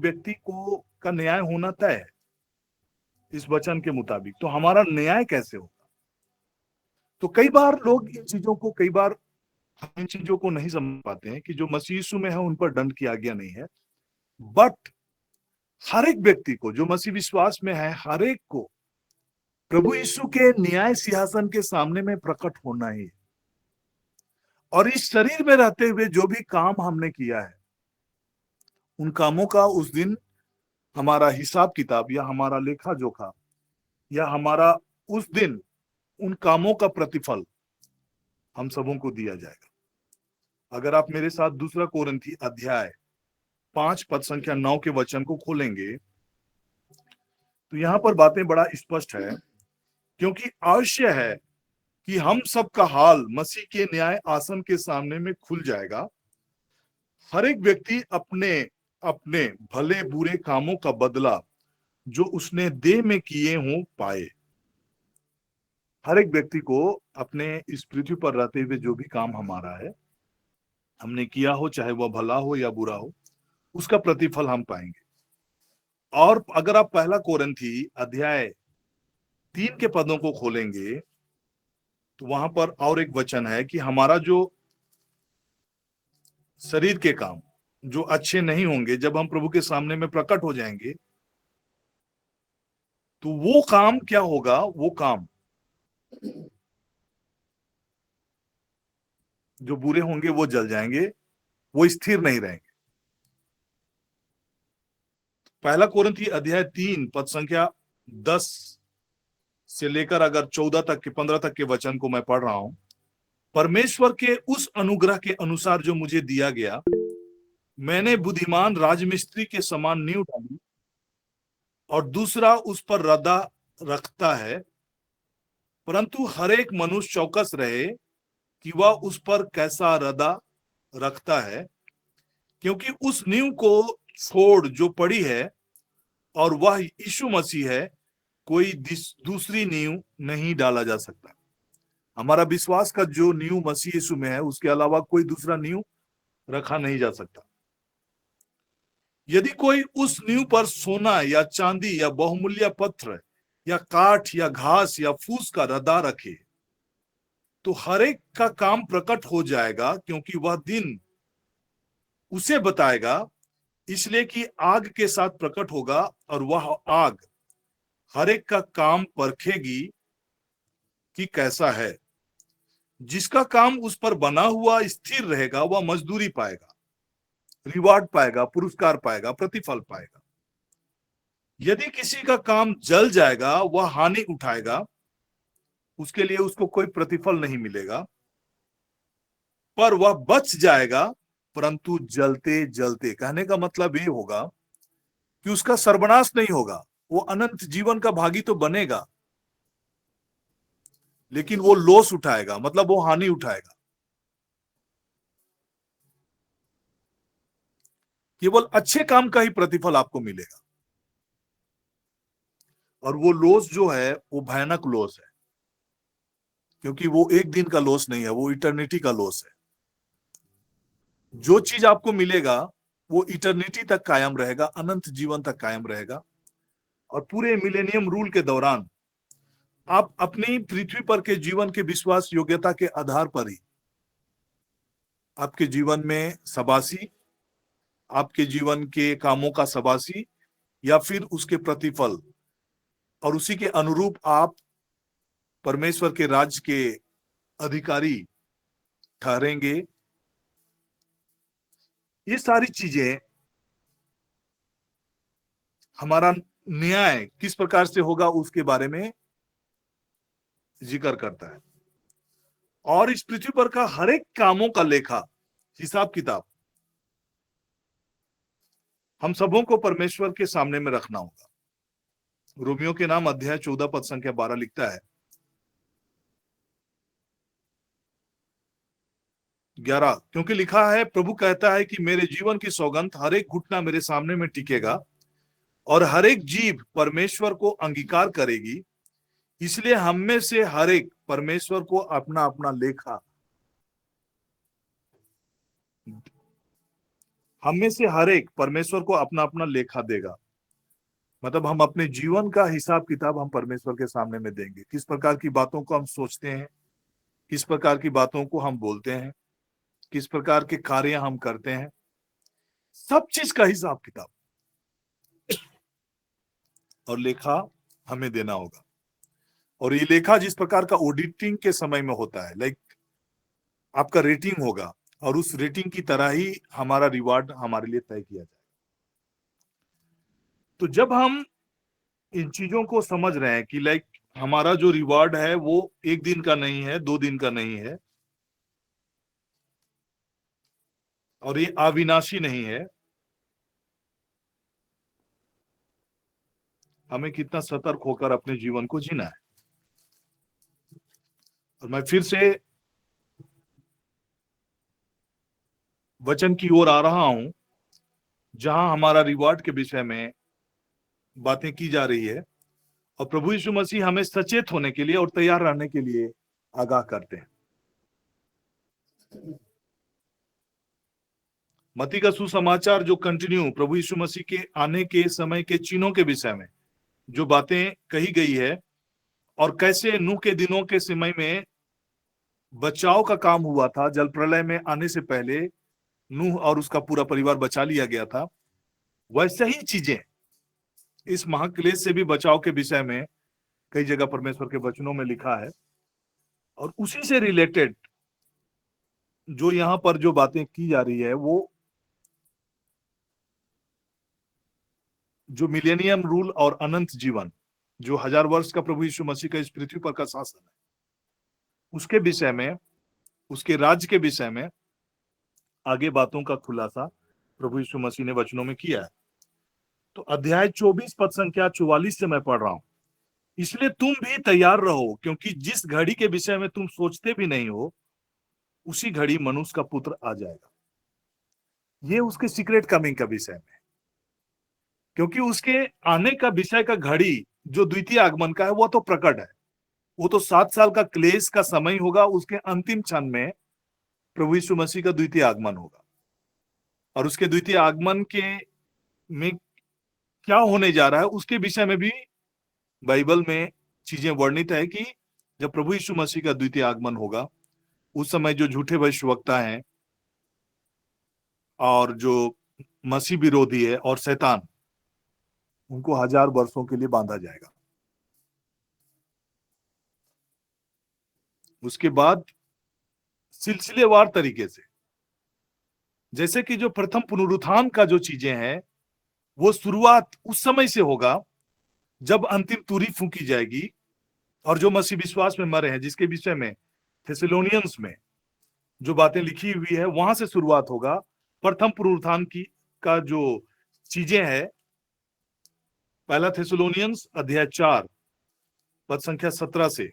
व्यक्ति को का न्याय होना तय है इस वचन के मुताबिक। तो हमारा न्याय कैसे होगा? तो कई बार लोग इन चीजों को, कई बार हम इन चीजों को नहीं समझ पाते हैं कि जो मसीह यीशु में है उन पर दंड की आज्ञा नहीं है, बट हर एक व्यक्ति को जो मसीह विश्वास में है, हर एक को प्रभु यीशु के न्याय सिंहासन के सामने में प्रकट होना ही है। और इस शरीर में रहते हुए जो भी काम हमने किया है, उन कामों का उस दिन हमारा हिसाब किताब या हमारा लेखा जोखा या हमारा उस दिन उन कामों का प्रतिफल हम सबों को दिया जाएगा। अगर आप मेरे साथ दूसरा कोरिन्थी अध्याय 5 पद संख्या 9 के वचन को खोलेंगे तो यहां पर बातें बड़ा स्पष्ट है, क्योंकि आवश्य है कि हम सबका हाल मसीह के न्याय आसन के सामने में खुल जाएगा। हर एक व्यक्ति अपने अपने भले बुरे कामों का बदला जो उसने देह में किए हों पाए। हर एक व्यक्ति को अपने इस पृथ्वी पर रहते हुए जो भी काम हमारा है, हमने किया हो, चाहे वह भला हो या बुरा हो, उसका प्रतिफल हम पाएंगे। और अगर आप पहला कोरिन्थी अध्याय 3 के पदों को खोलेंगे तो वहां पर और एक वचन है कि हमारा जो शरीर के काम जो अच्छे नहीं होंगे, जब हम प्रभु के सामने में प्रकट हो जाएंगे तो वो काम क्या होगा? वो काम जो बुरे होंगे वो जल जाएंगे, वो स्थिर नहीं रहेंगे। पहला कोरिन्थी अध्याय 3 पद संख्या 10 से लेकर अगर 14 तक के 15 तक के वचन को मैं पढ़ रहा हूं। परमेश्वर के उस अनुग्रह के अनुसार जो मुझे दिया गया, मैंने बुद्धिमान राजमिस्त्री के समान नींव डाली और दूसरा उस पर रद्दा रखता है, परंतु हर एक मनुष्य चौकस रहे कि वह उस पर कैसा रद्दा रखता है, क्योंकि उस नींव को छोड़ जो पड़ी है और वह यीशु मसीह है, कोई दूसरी नींव नहीं डाला जा सकता। हमारा विश्वास का जो नींव मसीह यीशु में है, उसके अलावा कोई दूसरा नींव रखा नहीं जा सकता। यदि कोई उस नींव पर सोना या चांदी या बहुमूल्य पत्थर या काठ या घास या फूस का रद्दा रखे तो हर एक का काम प्रकट हो जाएगा, क्योंकि वह दिन उसे बताएगा, इसलिए कि आग के साथ प्रकट होगा और वह आग हर एक का काम परखेगी कि कैसा है। जिसका काम उस पर बना हुआ स्थिर रहेगा वह मजदूरी पाएगा, रिवार्ड पाएगा, पुरस्कार पाएगा, प्रतिफल पाएगा। यदि किसी का काम जल जाएगा वह हानि उठाएगा, उसके लिए उसको कोई प्रतिफल नहीं मिलेगा, पर वह बच जाएगा, परंतु जलते जलते। कहने का मतलब ये होगा कि उसका सर्वनाश नहीं होगा, वो अनंत जीवन का भागी तो बनेगा, लेकिन वो लॉस उठाएगा, मतलब वो हानि उठाएगा। केवल अच्छे काम का ही प्रतिफल आपको मिलेगा, और वो लॉस जो है वो भयानक लॉस है, क्योंकि वो एक दिन का लॉस नहीं है, वो इटर्निटी का लॉस है। जो चीज आपको मिलेगा वो इटर्निटी तक कायम रहेगा, अनंत जीवन तक कायम रहेगा। और पूरे मिलेनियम रूल के दौरान आप अपनी पृथ्वी पर के जीवन के विश्वास योग्यता के आधार पर ही आपके जीवन में सबासी, आपके जीवन के कामों का सबासी, या फिर उसके प्रतिफल, और उसी के अनुरूप आप परमेश्वर के राज्य के अधिकारी ठहरेंगे। ये सारी चीजें, हमारा न्याय किस प्रकार से होगा उसके बारे में जिक्र करता है। और इस पृथ्वी पर का हर एक कामों का लेखा, हिसाब किताब हम सबों को परमेश्वर के सामने में रखना होगा। रोमियो के नाम अध्याय 14 पद संख्या 12 लिखता है, 11, क्योंकि लिखा है, प्रभु कहता है कि मेरे जीवन की सौगंध, हर एक घुटना मेरे सामने में टिकेगा और हर एक जीभ परमेश्वर को अंगीकार करेगी। इसलिए हम में से हर एक परमेश्वर को अपना अपना लेखा हम में से हर एक परमेश्वर को अपना अपना लेखा देगा। मतलब हम अपने जीवन का हिसाब किताब हम परमेश्वर के सामने में देंगे। किस प्रकार की बातों को हम सोचते हैं, किस प्रकार की बातों को हम बोलते हैं, किस प्रकार के कार्य हम करते हैं, सब चीज का हिसाब किताब और लेखा हमें देना होगा। और ये लेखा जिस प्रकार का ऑडिटिंग के समय में होता है, लाइक आपका रेटिंग होगा, और उस रेटिंग की तरह ही हमारा रिवार्ड हमारे लिए तय किया जाए। तो जब हम इन चीजों को समझ रहे हैं कि लाइक हमारा जो रिवार्ड है वो एक दिन का नहीं है, 2 दिन का नहीं है, और ये अविनाशी नहीं है, हमें कितना सतर्क होकर अपने जीवन को जीना है। और मैं फिर से वचन की ओर आ रहा हूं, जहां हमारा रिवार्ड के विषय में बातें की जा रही है, और प्रभु यीशु मसीह हमें सचेत होने के लिए और तैयार रहने के लिए आगाह करते हैं। मत्ती का सुसमाचार जो कंटिन्यू प्रभु यीशु मसीह के आने के समय के चिन्हों के विषय में जो बातें कही गई है, और कैसे नूह के दिनों के समय में बचाव का काम हुआ था, जल प्रलय में आने से पहले नूह और उसका पूरा परिवार बचा लिया गया था, वैसे ही चीजें इस महाक्लेश से भी बचाव के विषय में कई जगह परमेश्वर के वचनों में लिखा है। और उसी से रिलेटेड जो यहाँ पर जो बातें की जा रही है, वो जो मिलेनियम रूल और अनंत जीवन, जो 1000 वर्ष का प्रभु यीशु मसीह का इस पृथ्वी पर का शासन है, उसके विषय में, उसके राज्य के विषय में आगे बातों का खुलासा प्रभु यीशु मसीह ने वचनों में किया है। तो अध्याय 24 पद संख्या 44 से मैं पढ़ रहा हूं। इसलिए तुम भी तैयार रहो, क्योंकि जिस घड़ी के विषय में तुम सोचते भी नहीं हो, उसी घड़ी मनुष्य का पुत्र आ जाएगा। ये उसके सीक्रेट कमिंग का विषय में, क्योंकि उसके आने का विषय का घड़ी जो द्वितीय आगमन का है वो तो प्रकट है। वो तो 7 साल का क्लेश का समय होगा, उसके अंतिम क्षण में प्रभु यीशु मसीह का द्वितीय आगमन होगा। और उसके द्वितीय आगमन के में क्या होने जा रहा है उसके विषय में भी बाइबल में चीजें वर्णित है कि जब प्रभु यीशु मसीह का द्वितीय आगमन होगा, उस समय जो झूठे भविष्यवक्ता हैं और जो मसीह विरोधी है और शैतान, उनको 1000 वर्षों के लिए बांधा जाएगा। उसके बाद सिलसिलेवार तरीके से, जैसे कि जो प्रथम पुनरुत्थान का जो चीजें हैं, वो शुरुआत उस समय से होगा जब अंतिम तुरही फूंकी जाएगी, और जो मसीह विश्वास में मरे हैं, जिसके विषय में थेसलोनियंस में जो बातें लिखी हुई है, वहां से शुरुआत होगा प्रथम पुनरुत्थान की का जो चीजें हैं। पहला थेसलोनियंस अध्याय 4 पद संख्या 17 से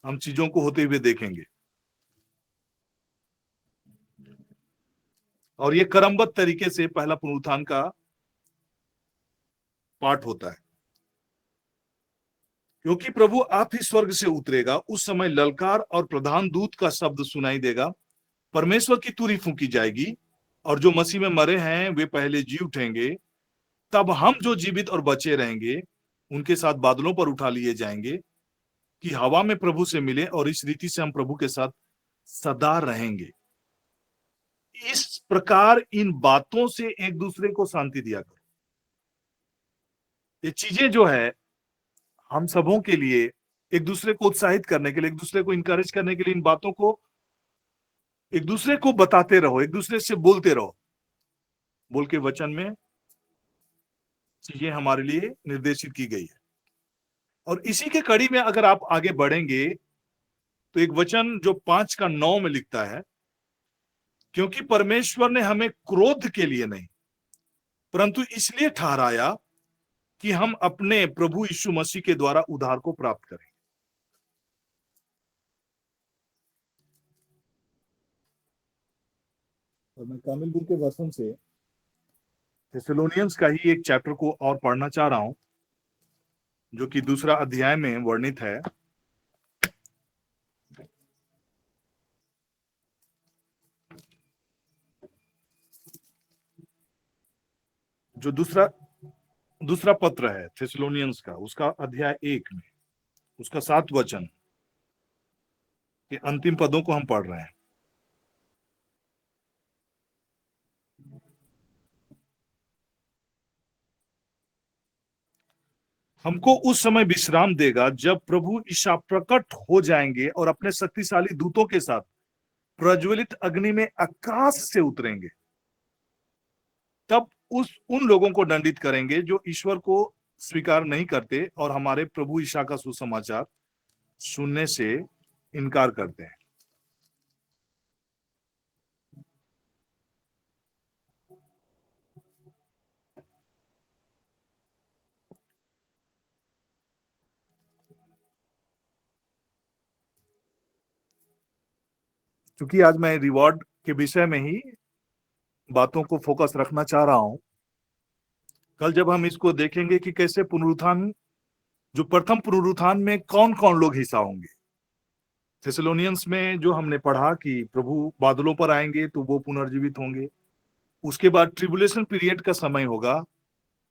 हम चीजों को होते हुए देखेंगे। और ये क्रमबद्ध तरीके से पहला पुनरुत्थान का पाठ होता है। क्योंकि प्रभु आप ही स्वर्ग से उतरेगा, उस समय ललकार और प्रधान दूत का शब्द सुनाई देगा, परमेश्वर की तुरही फूंकी जाएगी, और जो मसीह में मरे हैं वे पहले जी उठेंगे। तब हम जो जीवित और बचे रहेंगे उनके साथ बादलों पर उठा लिए जाएंगे कि हवा में प्रभु से मिले, और इस रीति से हम प्रभु के साथ सदा रहेंगे। इस प्रकार इन बातों से एक दूसरे को शांति दिया करो। ये चीजें जो है हम सबों के लिए, एक दूसरे को उत्साहित करने के लिए, एक दूसरे को इंकरेज करने के लिए, इन बातों को एक दूसरे को बताते रहो, एक दूसरे से बोलते रहो। बोल के वचन में चीजें हमारे लिए निर्देशित की गई है। और इसी के कड़ी में अगर आप आगे बढ़ेंगे तो एक वचन जो 5:9 में लिखता है, क्योंकि परमेश्वर ने हमें क्रोध के लिए नहीं परंतु इसलिए ठहराया कि हम अपने प्रभु यीशु मसीह के द्वारा उद्धार को प्राप्त करें। और मैं कामिल बुक के वचन से थेसलोनियंस का ही एक चैप्टर को और पढ़ना चाह रहा हूं, जो कि दूसरा अध्याय में वर्णित है। जो दूसरा दूसरा पत्र है थेसलोनियंस का, उसका अध्याय 1 में उसका 7 वचन के अंतिम पदों को हम पढ़ रहे हैं। हमको उस समय विश्राम देगा जब प्रभु ईसा प्रकट हो जाएंगे और अपने शक्तिशाली दूतों के साथ प्रज्वलित अग्नि में आकाश से उतरेंगे। तब उन लोगों को दंडित करेंगे जो ईश्वर को स्वीकार नहीं करते और हमारे प्रभु ईसा का सुसमाचार सुनने से इनकार करते हैं। क्योंकि आज मैं रिवॉर्ड के विषय में ही बातों को फोकस रखना चाह रहा हूं। कल जब हम इसको देखेंगे कि कैसे पुनरुत्थान, जो प्रथम पुनरुत्थान में कौन कौन लोग हिस्सा होंगे। थेसलोनियंस में जो हमने पढ़ा कि प्रभु बादलों पर आएंगे तो वो पुनर्जीवित होंगे। उसके बाद ट्रिबुलेशन पीरियड का समय होगा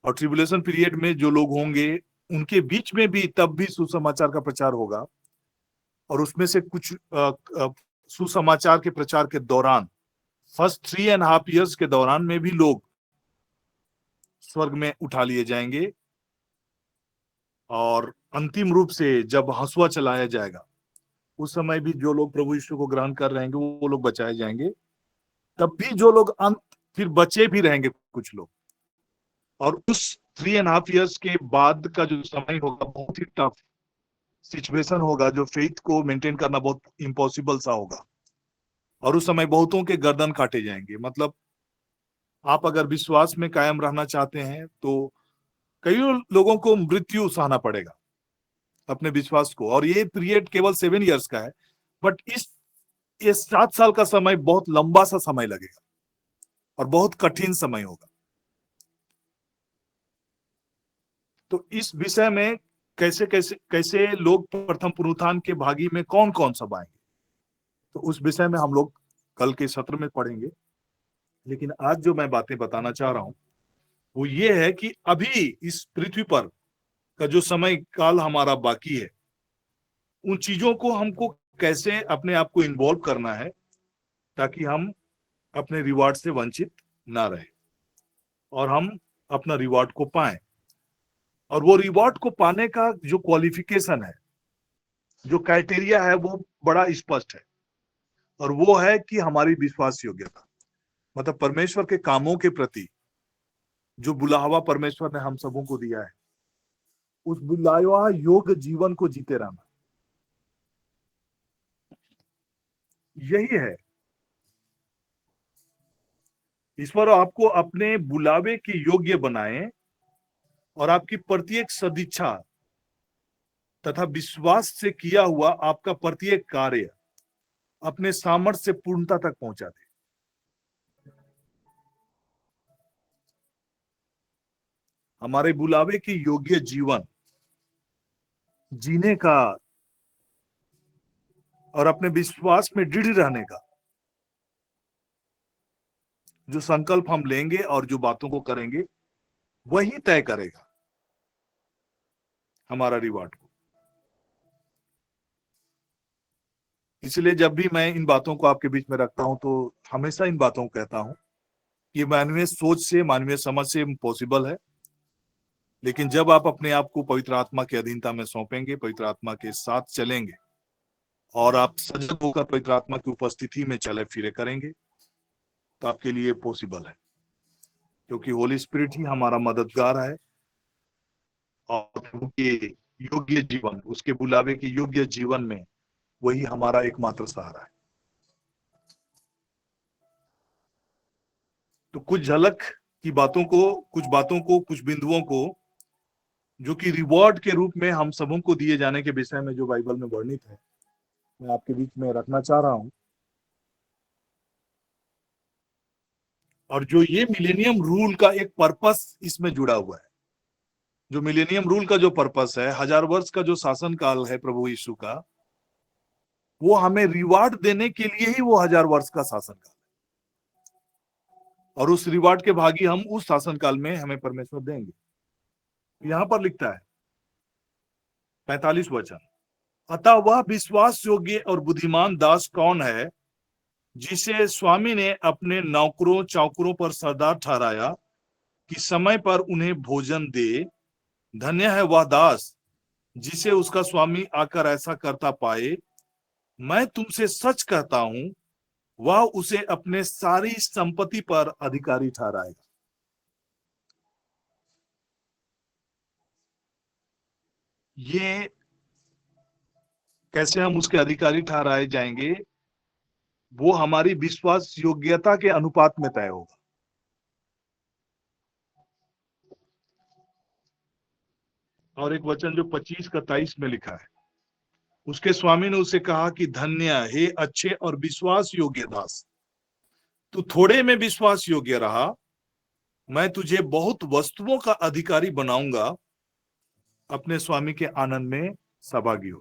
और ट्रिबुलेशन पीरियड में जो लोग होंगे उनके बीच में भी तब भी सुसमाचार का प्रचार होगा। और उसमें से कुछ सुसमाचार के प्रचार के दौरान फर्स्ट 3.5 years के दौरान में भी लोग स्वर्ग में उठा लिए जाएंगे और अंतिम रूप से जब हंसुआ चलाया जाएगा उस समय भी जो लोग प्रभु यीशु को ग्रहण कर रहेंगे वो लोग बचाए जाएंगे। तब भी जो लोग अंत फिर बचे भी रहेंगे कुछ लोग। और उस 3.5 years के बाद का जो समय होगा बहुत ही टफ सिचुएशन होगा, जो फेथ को मेंटेन करना बहुत इम्पॉसिबल सा होगा। और उस समय बहुतों के गर्दन काटे जाएंगे। मतलब आप अगर विश्वास में कायम रहना चाहते हैं तो कई लोगों को मृत्यु सहना पड़ेगा अपने विश्वास को। और ये पीरियड केवल 7 years का है, बट ये 7 साल का समय बहुत लंबा सा समय लगेगा और बहुत कठिन समय होगा। तो इस विषय में कैसे कैसे कैसे लोग प्रथम पुनरुत्थान के भागी में कौन कौन सब आएंगे, तो उस विषय में हम लोग कल के सत्र में पढ़ेंगे। लेकिन आज जो मैं बातें बताना चाह रहा हूं वो ये है कि अभी इस पृथ्वी पर का जो समय काल हमारा बाकी है, उन चीजों को हमको कैसे अपने आप को इन्वॉल्व करना है ताकि हम अपने रिवार्ड से वंचित ना रहे और हम अपना रिवार्ड को पाएं। और वो रिवार्ड को पाने का जो क्वालिफिकेशन है, जो क्राइटेरिया है, वो बड़ा स्पष्ट है और वो है कि हमारी विश्वास योग्यता। मतलब परमेश्वर के कामों के प्रति जो बुलावा परमेश्वर ने हम सबों को दिया है, उस बुलावा योग्य जीवन को जीते रहना, यही है। ईश्वर आपको अपने बुलावे के योग्य बनाए और आपकी प्रत्येक सदिच्छा तथा विश्वास से किया हुआ आपका प्रत्येक कार्य अपने सामर्थ्य से पूर्णता तक पहुंचा दे। हमारे बुलावे के योग्य जीवन जीने का और अपने विश्वास में दृढ़ रहने का जो संकल्प हम लेंगे और जो बातों को करेंगे, वही तय करेगा हमारा रिवार्ड को। इसलिए जब भी मैं इन बातों को आपके बीच में रखता हूं तो हमेशा इन बातों को कहता हूं कि मानवीय सोच से, मानवीय समझ से पॉसिबल है, लेकिन जब आप अपने आप को पवित्र आत्मा की अधीनता में सौंपेंगे, पवित्र आत्मा के साथ चलेंगे और आप सजग होकर पवित्र आत्मा की उपस्थिति में चले फिरे करेंगे तो आपके लिए पॉसिबल है, क्योंकि होली स्पिरिट ही हमारा मददगार है और प्रभु के योग्य जीवन, उसके बुलावे के योग्य जीवन में वही हमारा एकमात्र सहारा है। तो कुछ झलक की बातों को, कुछ बिंदुओं को जो कि रिवॉर्ड के रूप में हम सबों को दिए जाने के विषय में जो बाइबल में वर्णित है, मैं आपके बीच में रखना चाह रहा हूं। और जो ये मिलेनियम रूल का एक पर्पस इसमें जुड़ा हुआ है, जो मिलेनियम रूल का जो पर्पस है, 1000 वर्ष का जो शासन काल है प्रभु यीशु का, वो हमें रिवार्ड देने के लिए ही वो 1000 वर्ष का शासन काल है। और उस रिवार्ड के भागी हम उस शासन काल में हमें परमेश्वर देंगे। यहां पर लिखता है 45 वचन, अतः वह विश्वास योग्य और बुद्धिमान दास कौन है जिसे स्वामी ने अपने नौकरों चाकरों पर सरदार ठहराया कि समय पर उन्हें भोजन दे। धन्य है वह दास जिसे उसका स्वामी आकर ऐसा करता पाए। मैं तुमसे सच कहता हूं, वह उसे अपने सारी संपत्ति पर अधिकारी ठहराएगा। ये कैसे हम उसके अधिकारी ठहराए जाएंगे? वो हमारी विश्वास योग्यता के अनुपात में तय होगा। और एक वचन जो 25 का 23 में लिखा है, उसके स्वामी ने उसे कहा कि धन्य हे अच्छे और विश्वास योग्य दास, तू थोड़े में विश्वास योग्य रहा, मैं तुझे बहुत वस्तुओं का अधिकारी बनाऊंगा, अपने स्वामी के आनंद में सहभागी हो।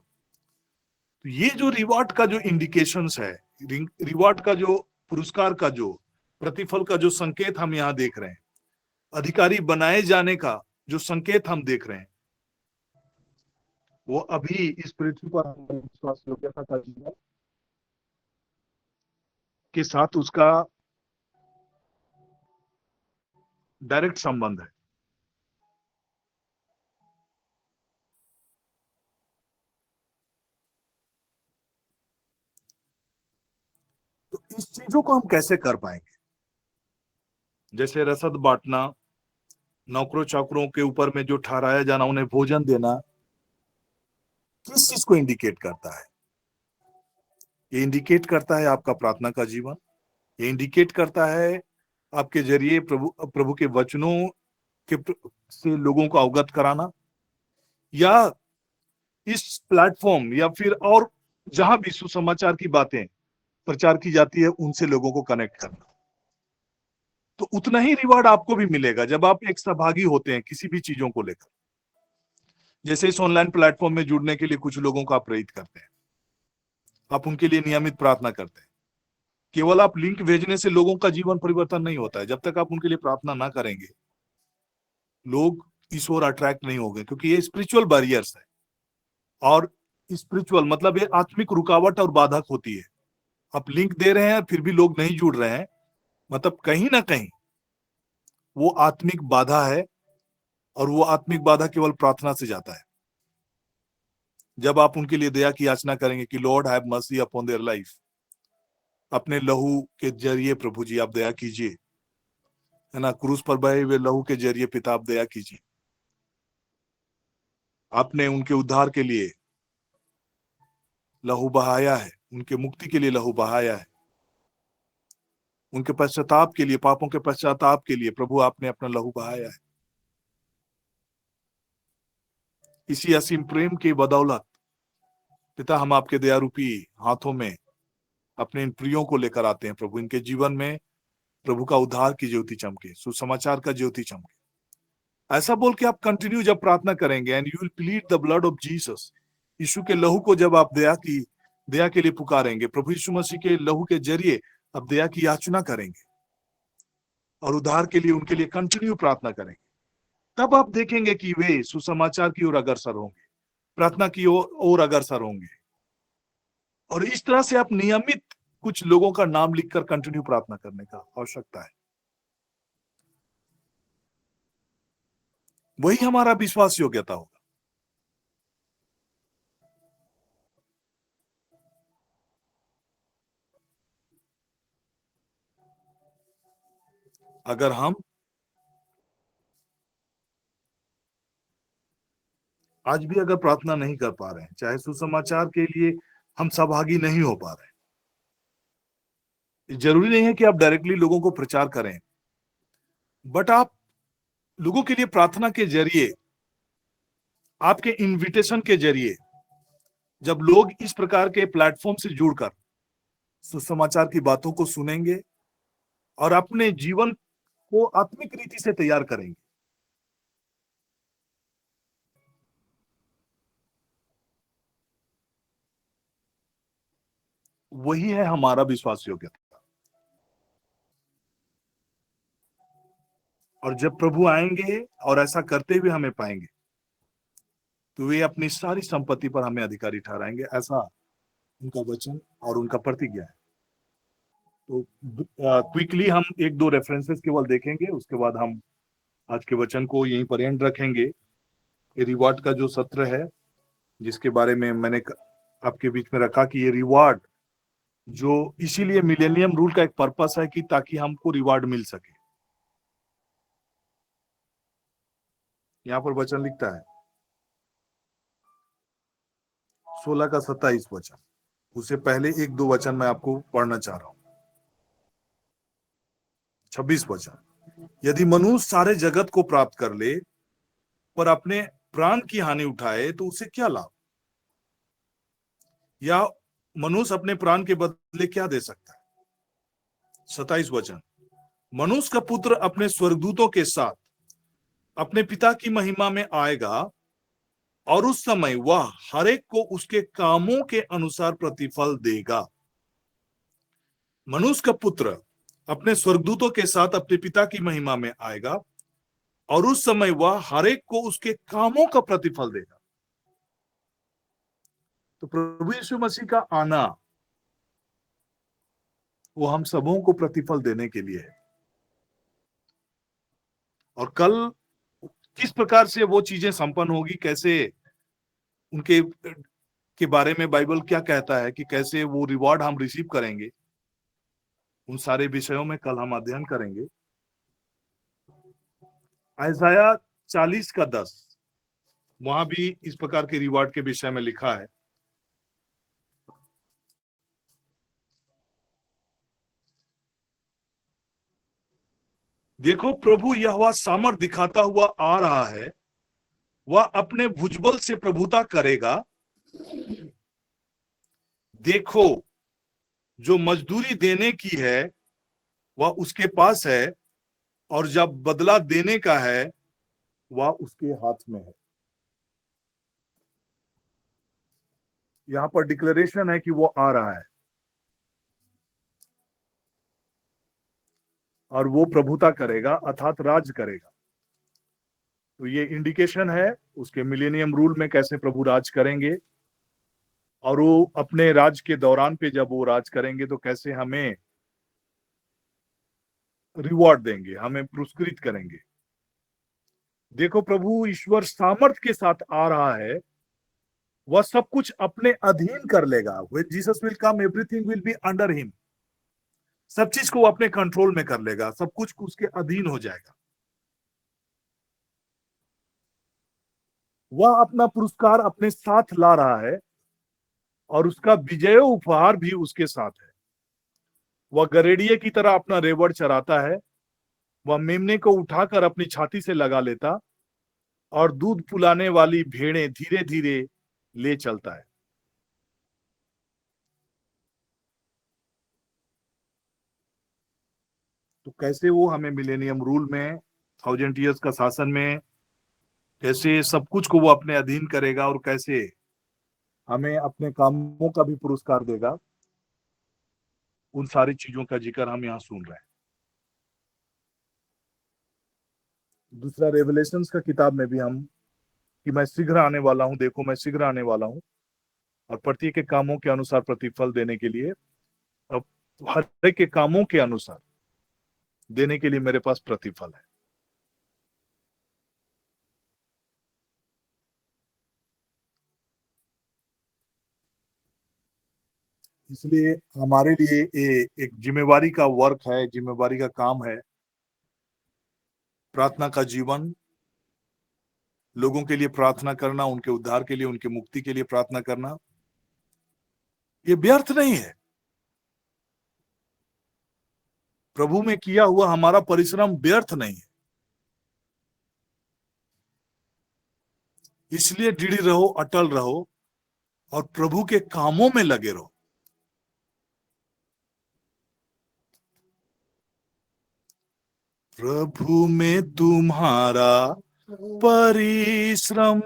तो ये जो रिवार्ड का जो इंडिकेशंस है, रिवार्ड का जो पुरस्कार का जो प्रतिफल का जो संकेत हम यहां देख रहे हैं, अधिकारी बनाए जाने का जो संकेत हम देख रहे हैं, वो अभी इस पृथ्वी पर विश्वास योग्यता का जीवन के साथ उसका डायरेक्ट संबंध है। तो इस चीजों को हम कैसे कर पाएंगे? जैसे रसद बांटना, नौकरों चाकरों के ऊपर में जो ठहराया जाना, उन्हें भोजन देना, किस चीज को इंडिकेट करता है? ये इंडिकेट करता है आपका प्रार्थना का जीवन। ये इंडिकेट करता है आपके जरिए प्रभु के वचनों के से लोगों को अवगत कराना, या इस प्लेटफॉर्म या फिर और जहां भी सुसमाचार की बातें प्रचार की जाती है उनसे लोगों को कनेक्ट करना। तो उतना ही रिवार्ड आपको भी मिलेगा जब आप एक सहभागी होते हैं किसी भी चीजों को लेकर। जैसे इस ऑनलाइन प्लेटफॉर्म में जुड़ने के लिए कुछ लोगों को आप प्रेरित करते हैं, आप उनके लिए नियमित प्रार्थना करते हैं। केवल आप लिंक भेजने से लोगों का जीवन परिवर्तन नहीं होता है। जब तक आप उनके लिए प्रार्थना ना करेंगे, लोग इस ओर अट्रैक्ट नहीं होंगे, क्योंकि ये स्पिरिचुअल बैरियर्स है। और स्पिरिचुअल मतलब ये आत्मिक रुकावट और बाधक होती है। आप लिंक दे रहे हैं फिर भी लोग नहीं जुड़ रहे हैं, मतलब कहीं ना कहीं वो आत्मिक बाधा है, और वो आत्मिक बाधा केवल प्रार्थना से जाता है। जब आप उनके लिए दया की याचना करेंगे कि Lord have mercy upon their life, अपने लहू के जरिए प्रभु जी आप दया कीजिए, है ना, क्रूस पर बहे हुए लहू के जरिए पिता आप दया कीजिए। आपने उनके उद्धार के लिए लहू बहाया है, उनके मुक्ति के लिए लहू बहाया है, उनके पश्चाताप के लिए, पापों के पश्चाताप के लिए प्रभु आपने अपना लहू बहाया है। इसी असीम प्रेम की बदौलत पिता हम आपके दयारूपी हाथों में अपने इन प्रियों को लेकर आते हैं प्रभु। इनके जीवन में प्रभु का उद्धार की ज्योति चमके, सुसमाचार का ज्योति चमके। ऐसा बोल के आप कंटिन्यू जब प्रार्थना करेंगे, and you will plead the blood of Jesus, यीशु के लहू को जब आप दया के लिए पुकारेंगे, प्रभु यीशु मसीह के लहू के जरिए आप दया की याचना करेंगे और उद्धार के लिए उनके लिए कंटिन्यू प्रार्थना करेंगे, तब आप देखेंगे कि वे सुसमाचार की ओर अग्रसर होंगे, प्रार्थना की ओर अग्रसर होंगे। और इस तरह से आप नियमित कुछ लोगों का नाम लिखकर कंटिन्यू प्रार्थना करने का आवश्यकता है। वही हमारा विश्वास योग्यता होगा। अगर हम आज भी अगर प्रार्थना नहीं कर पा रहे हैं, चाहे सुसमाचार के लिए हम सहभागी नहीं हो पा रहे हैं, जरूरी नहीं है कि आप डायरेक्टली लोगों को प्रचार करें, बट आप लोगों के लिए प्रार्थना के जरिए, आपके इनविटेशन के जरिए, जब लोग इस प्रकार के प्लेटफॉर्म से जुड़कर सुसमाचार की बातों को सुनेंगे और अपने जीवन को आत्मिक रीति से तैयार करेंगे, वही है हमारा विश्वास योग्यता। और जब प्रभु आएंगे और ऐसा करते हुए हमें पाएंगे तो वे अपनी सारी संपत्ति पर हमें अधिकारी ठहराएंगे, ऐसा उनका वचन और उनका प्रतिज्ञा है। तो क्विकली हम एक दो रेफरेंसेस केवल देखेंगे, उसके बाद हम आज के वचन को यहीं पर एंड रखेंगे। ये रिवार्ड का जो सत्र है जिसके बारे में मैंने आपके बीच में रखा कि ये रिवार्ड जो इसीलिए मिलेनियम रूल का एक पर्पस है कि ताकि हमको रिवार्ड मिल सके। यहाँ पर वचन लिखता है 16 का 27 वचन, उससे पहले एक दो वचन मैं आपको पढ़ना चाह रहा हूं। 26 वचन, यदि मनुष्य सारे जगत को प्राप्त कर ले पर अपने प्राण की हानि उठाए तो उसे क्या लाभ, या मनुष्य अपने प्राण के बदले क्या दे सकता है। 27 वचन, मनुष्य का पुत्र अपने स्वर्गदूतों के साथ अपने पिता की महिमा में आएगा और उस समय वह हर एक को उसके कामों के अनुसार प्रतिफल देगा। मनुष्य का पुत्र अपने स्वर्गदूतों के साथ अपने पिता की महिमा में आएगा और उस समय वह हर एक को उसके कामों का प्रतिफल देगा। तो प्रभु यीशु मसीह का आना वो हम सबों को प्रतिफल देने के लिए है। और कल किस प्रकार से वो चीजें संपन्न होगी, कैसे उनके के बारे में बाइबल क्या कहता है कि कैसे वो रिवॉर्ड हम रिसीव करेंगे, उन सारे विषयों में कल हम अध्ययन करेंगे। यशायाह 40 का 10, वहां भी इस प्रकार के रिवॉर्ड के विषय में लिखा है। देखो प्रभु यहोवा सामर्थ दिखाता हुआ आ रहा है, वह अपने भुजबल से प्रभुता करेगा। देखो जो मजदूरी देने की है वह उसके पास है और जब बदला देने का है वह उसके हाथ में है। यहां पर डिक्लेरेशन है कि वो आ रहा है और वो प्रभुता करेगा अर्थात राज करेगा। तो ये इंडिकेशन है उसके मिलेनियम रूल में कैसे प्रभु राज करेंगे, और वो अपने राज के दौरान पे जब वो राज करेंगे तो कैसे हमें रिवॉर्ड देंगे, हमें पुरस्कृत करेंगे। देखो प्रभु ईश्वर सामर्थ के साथ आ रहा है, वह सब कुछ अपने अधीन कर लेगा। When Jesus will come, everything will be under him। सब चीज को वो अपने कंट्रोल में कर लेगा, सब कुछ उसके अधीन हो जाएगा। वह अपना पुरस्कार अपने साथ ला रहा है और उसका विजय उपहार भी उसके साथ है। वह गरेड़िए की तरह अपना रेवड़ चराता है, वह मेमने को उठाकर अपनी छाती से लगा लेता और दूध पुलाने वाली भेड़ें धीरे धीरे ले चलता है। तो कैसे वो हमें मिलेनियम रूल में 1000 ईयर्स का शासन में कैसे सब कुछ को वो अपने अधीन करेगा और कैसे हमें अपने कामों का भी पुरस्कार देगा, उन सारी चीजों का जिक्र हम यहाँ सुन रहे हैं। दूसरा रेवलेशंस का किताब में भी हम कि मैं शीघ्र आने वाला हूं, देखो मैं शीघ्र आने वाला हूं और प्रत्येक के कामों के अनुसार प्रतिफल देने के लिए, अब हर एक के कामों के अनुसार देने के लिए मेरे पास प्रतिफल है। इसलिए हमारे लिए ये एक जिम्मेवारी का वर्क है, जिम्मेवारी का काम है। प्रार्थना का जीवन, लोगों के लिए प्रार्थना करना, उनके उद्धार के लिए, उनके मुक्ति के लिए प्रार्थना करना, ये व्यर्थ नहीं है। प्रभु में किया हुआ हमारा परिश्रम व्यर्थ नहीं है। इसलिए दृढ़ रहो, अटल रहो और प्रभु के कामों में लगे रहो। प्रभु में तुम्हारा परिश्रम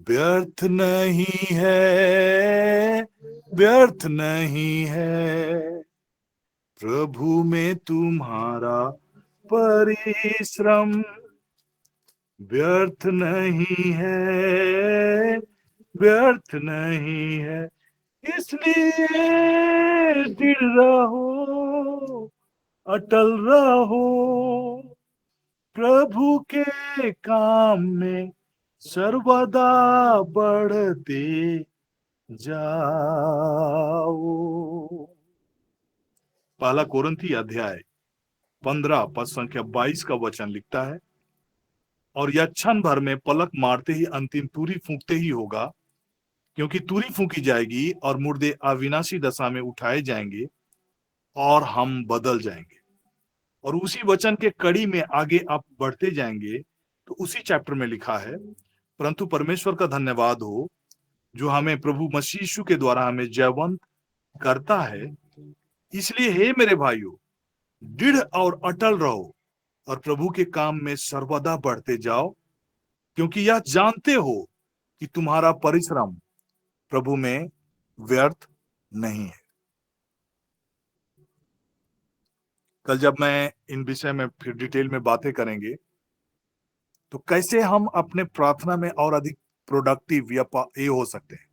व्यर्थ नहीं है, व्यर्थ नहीं है। प्रभु में तुम्हारा परिश्रम व्यर्थ नहीं है, व्यर्थ नहीं है। इसलिए दृढ़ रहो, अटल रहो, प्रभु के काम में सर्वदा बढ़ते जाओ। पहला कोरिन्थी अध्याय 15 पद संख्या 22 का वचन लिखता है, और यह क्षण भर में पलक मारते ही अंतिम तुरी फूंकते ही होगा, क्योंकि तुरी फूंकी जाएगी और मुर्दे अविनाशी दशा में उठाए जाएंगे और हम बदल जाएंगे। और उसी वचन के कड़ी में आगे आप बढ़ते जाएंगे तो उसी चैप्टर में लिखा है, परंतु परमेश्वर का धन्यवाद हो जो हमें प्रभु मसीह यीशु के द्वारा हमें जयवंत करता है। इसलिए हे मेरे भाइयों, दृढ़ और अटल रहो और प्रभु के काम में सर्वदा बढ़ते जाओ, क्योंकि यह जानते हो कि तुम्हारा परिश्रम प्रभु में व्यर्थ नहीं है। कल जब मैं इन विषय में फिर डिटेल में बातें करेंगे तो कैसे हम अपने प्रार्थना में और अधिक प्रोडक्टिव या ये हो सकते हैं,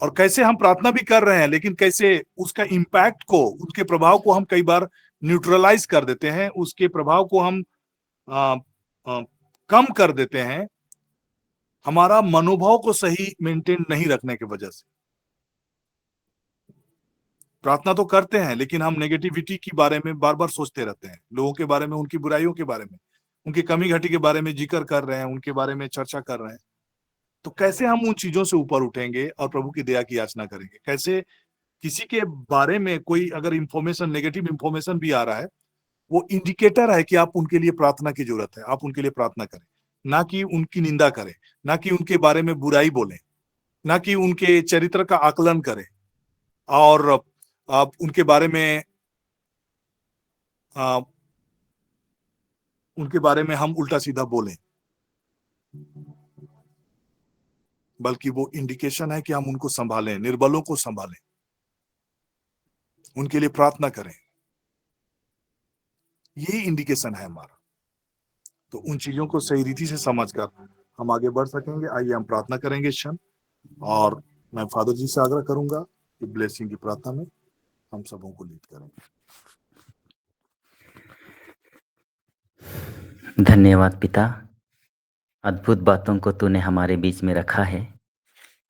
और कैसे हम प्रार्थना भी कर रहे हैं लेकिन कैसे उसका इम्पैक्ट को, उसके प्रभाव को हम कई बार न्यूट्रलाइज कर देते हैं, उसके प्रभाव को हम कम कर देते हैं, हमारा मनोभाव को सही मेंटेन नहीं रखने की वजह से। प्रार्थना तो करते हैं लेकिन हम नेगेटिविटी के बारे में बार बार सोचते रहते हैं, लोगों के बारे में, उनकी बुराइयों के बारे में, उनकी कमी घटी के बारे में जिक्र कर रहे हैं, उनके बारे में चर्चा कर रहे हैं। तो कैसे हम उन चीजों से ऊपर उठेंगे और प्रभु की दया की याचना करेंगे? कैसे किसी के बारे में कोई अगर इंफॉर्मेशन, नेगेटिव इंफॉर्मेशन भी आ रहा है, वो इंडिकेटर है कि आप उनके लिए प्रार्थना की जरूरत है, आप उनके लिए प्रार्थना करें, ना कि उनकी निंदा करें, ना कि उनके बारे में बुराई बोलें, ना कि उनके चरित्र का आकलन करें और आप उनके बारे में हम उल्टा सीधा बोलें, बल्कि वो इंडिकेशन है कि हम उनको संभालें, निर्बलों को संभालें, उनके लिए प्रार्थना करें। यही इंडिकेशन है हमारा। तो उन चीजों को सही रीति से समझकर हम आगे बढ़ सकेंगे। आइए हम प्रार्थना करेंगे इस क्षण, और मैं फादर जी से आग्रह करूंगा कि ब्लेसिंग की प्रार्थना में हम सबों को लीड करेंगे। धन्यवाद पिता, अद्भुत बातों को तूने हमारे बीच में रखा है।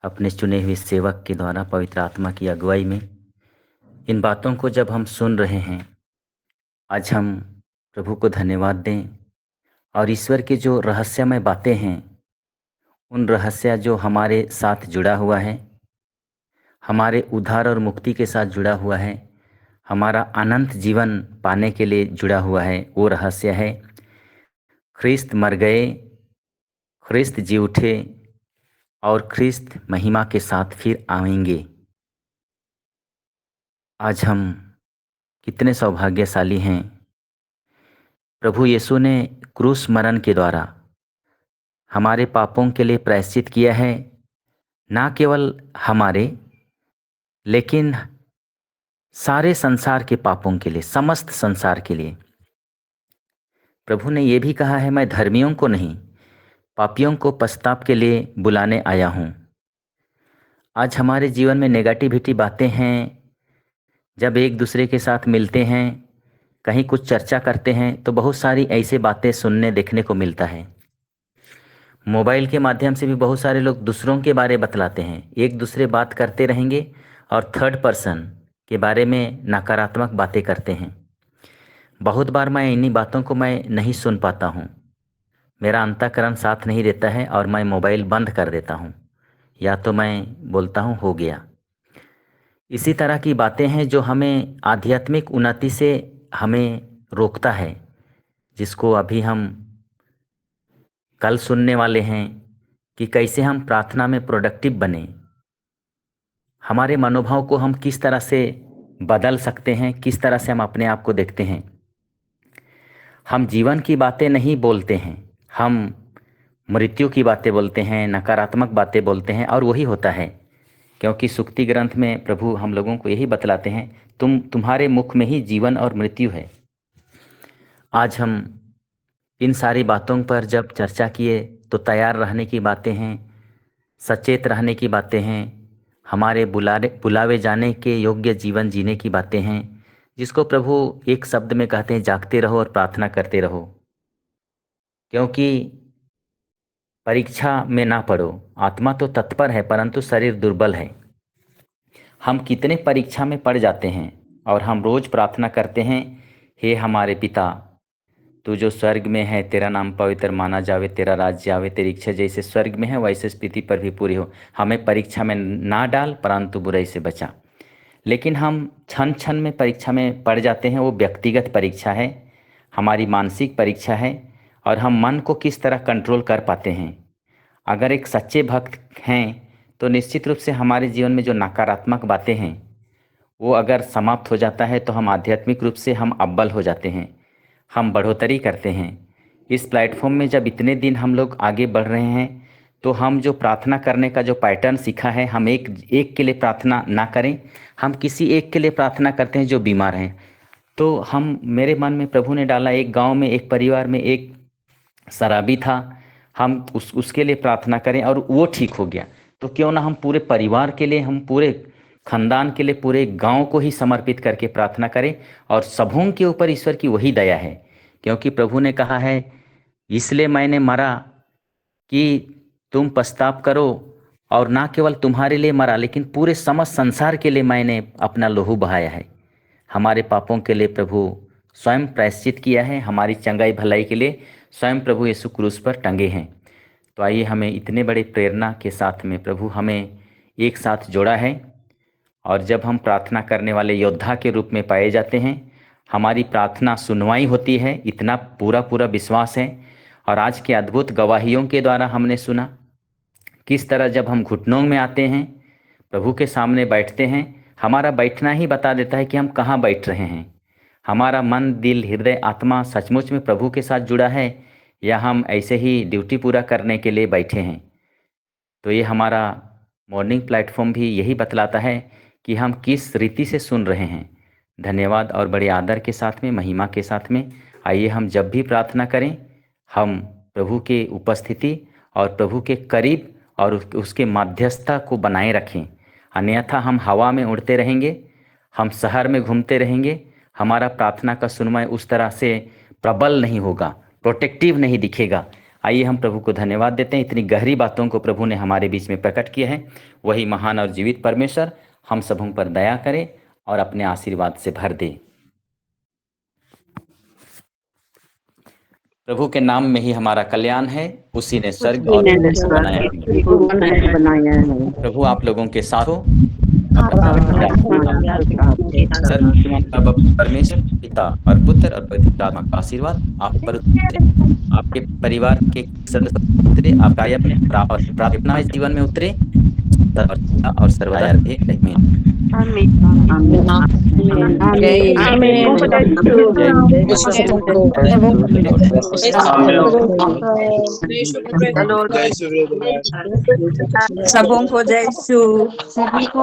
अपने चुने हुए सेवक के द्वारा पवित्र आत्मा की अगुवाई में इन बातों को जब हम सुन रहे हैं, आज हम प्रभु को धन्यवाद दें और ईश्वर की जो रहस्यमय बातें हैं, उन रहस्य जो हमारे साथ जुड़ा हुआ है, हमारे उद्धार और मुक्ति के साथ जुड़ा हुआ है, हमारा अनंत जीवन पाने के लिए जुड़ा हुआ है, वो रहस्य है ख्रिस्त मर गए, ख्रिस्त जी उठे और ख्रिस्त महिमा के साथ फिर आएंगे। आज हम कितने सौभाग्यशाली हैं। प्रभु यीशु ने क्रूस मरण के द्वारा हमारे पापों के लिए प्रायश्चित किया है, ना केवल हमारे लेकिन सारे संसार के पापों के लिए, समस्त संसार के लिए। प्रभु ने यह भी कहा है, मैं धर्मियों को नहीं पापियों को पश्चाताप के लिए बुलाने आया हूँ। आज हमारे जीवन में नेगेटिविटी बातें हैं। जब एक दूसरे के साथ मिलते हैं, कहीं कुछ चर्चा करते हैं, तो बहुत सारी ऐसे बातें सुनने देखने को मिलता है। मोबाइल के माध्यम से भी बहुत सारे लोग दूसरों के बारे बतलाते हैं। एक दूसरे बात करते रहेंगे और थर्ड पर्सन के बारे में नकारात्मक बातें करते हैं। बहुत बार मैं इन्हीं बातों को मैं नहीं सुन पाता हूँ, मेरा अंतःकरण साथ नहीं देता है और मैं मोबाइल बंद कर देता हूँ, या तो मैं बोलता हूँ हो गया। इसी तरह की बातें हैं जो हमें आध्यात्मिक उन्नति से हमें रोकता है, जिसको अभी हम कल सुनने वाले हैं कि कैसे हम प्रार्थना में प्रोडक्टिव बने, हमारे मनोभाव को हम किस तरह से बदल सकते हैं, किस तरह से हम अपने आप को देखते हैं। हम जीवन की बातें नहीं बोलते हैं, हम मृत्यु की बातें बोलते हैं, नकारात्मक बातें बोलते हैं, और वही होता है, क्योंकि सुक्ति ग्रंथ में प्रभु हम लोगों को यही बतलाते हैं, तुम्हारे मुख में ही जीवन और मृत्यु है। आज हम इन सारी बातों पर जब चर्चा किए तो तैयार रहने की बातें हैं, सचेत रहने की बातें हैं, हमारे बुलावे जाने के योग्य जीवन जीने की बातें हैं, जिसको प्रभु एक शब्द में कहते हैं, जागते रहो और प्रार्थना करते रहो। क्योंकि परीक्षा में ना पड़ो, आत्मा तो तत्पर है परंतु शरीर दुर्बल है। हम कितने परीक्षा में पड़ जाते हैं और हम रोज प्रार्थना करते हैं, हे हमारे पिता तू जो स्वर्ग में है, तेरा नाम पवित्र माना जावे, तेरा राज्य आवे, तेरी इच्छा जैसे स्वर्ग में है वैसे इस पृथ्वी पर भी पूरी हो। हमें परीक्षा में ना डाल परंतु बुराई से बचा। लेकिन हम क्षण क्षण में परीक्षा में पड़ जाते हैं। वो व्यक्तिगत परीक्षा है, हमारी मानसिक परीक्षा है, और हम मन को किस तरह कंट्रोल कर पाते हैं। अगर एक सच्चे भक्त हैं तो निश्चित रूप से हमारे जीवन में जो नकारात्मक बातें हैं वो अगर समाप्त हो जाता है तो हम आध्यात्मिक रूप से हम अव्वल हो जाते हैं, हम बढ़ोतरी करते हैं। इस प्लेटफॉर्म में जब इतने दिन हम लोग आगे बढ़ रहे हैं तो हम जो प्रार्थना करने का जो पैटर्न सीखा है, हम एक के लिए प्रार्थना ना करें, हम किसी एक के लिए प्रार्थना करते हैं जो बीमार हैं। तो हम, मेरे मन में प्रभु ने डाला, एक गांव में एक परिवार में एक शराबी था, हम उसके लिए प्रार्थना करें और वो ठीक हो गया। तो क्यों ना हम पूरे परिवार के लिए, हम पूरे खानदान के लिए, पूरे गांव को ही समर्पित करके प्रार्थना करें। और सबों के ऊपर ईश्वर की वही दया है, क्योंकि प्रभु ने कहा है, इसलिए मैंने मरा कि तुम पछताव करो, और ना केवल तुम्हारे लिए मरा लेकिन पूरे समस्त संसार के लिए मैंने अपना लहू बहाया है। हमारे पापों के लिए प्रभु स्वयं प्रायश्चित किया है, हमारी चंगाई भलाई के लिए स्वयं प्रभु यीशु क्रूस पर टंगे हैं। तो आइए, हमें इतने बड़े प्रेरणा के साथ में प्रभु हमें एक साथ जोड़ा है, और जब हम प्रार्थना करने वाले योद्धा के रूप में पाए जाते हैं, हमारी प्रार्थना सुनवाई होती है, इतना पूरा पूरा विश्वास है। और आज के अद्भुत गवाहियों के द्वारा हमने सुना किस तरह जब हम घुटनों में आते हैं, प्रभु के सामने बैठते हैं, हमारा बैठना ही बता देता है कि हम कहाँ बैठ रहे हैं। हमारा मन, दिल, हृदय, आत्मा सचमुच में प्रभु के साथ जुड़ा है या हम ऐसे ही ड्यूटी पूरा करने के लिए बैठे हैं। तो ये हमारा मॉर्निंग प्लेटफॉर्म भी यही बतलाता है कि हम किस रीति से सुन रहे हैं। धन्यवाद और बड़े आदर के साथ में, महिमा के साथ में, आइए हम जब भी प्रार्थना करें, हम प्रभु के उपस्थिति और प्रभु के करीब और उसके मध्यस्थता को बनाए रखें। अन्यथा हम हवा में उड़ते रहेंगे, हम शहर में घूमते रहेंगे, हमारा प्रार्थना का सुनवाई उस तरह से प्रबल नहीं होगा, प्रोटेक्टिव नहीं दिखेगा। आइए हम प्रभु को धन्यवाद देते हैं, इतनी गहरी बातों को प्रभु ने हमारे बीच में प्रकट किया है। वही महान और जीवित परमेश्वर हम सबों पर दया करे और अपने आशीर्वाद से भर दे। प्रभु के नाम में ही हमारा कल्याण है, उसी ने स्वर्ग और बनाया है। प्रभु आप लोगों के साथ हो। परमेश्वर पिता और पुत्र और पवित्र आत्मा का आशीर्वाद आप पर, आपके परिवार के सदस्य, आपका प्रार्थना जीवन में उतरे और सर्वदा रहे। सबों को जय यीशु। सभी को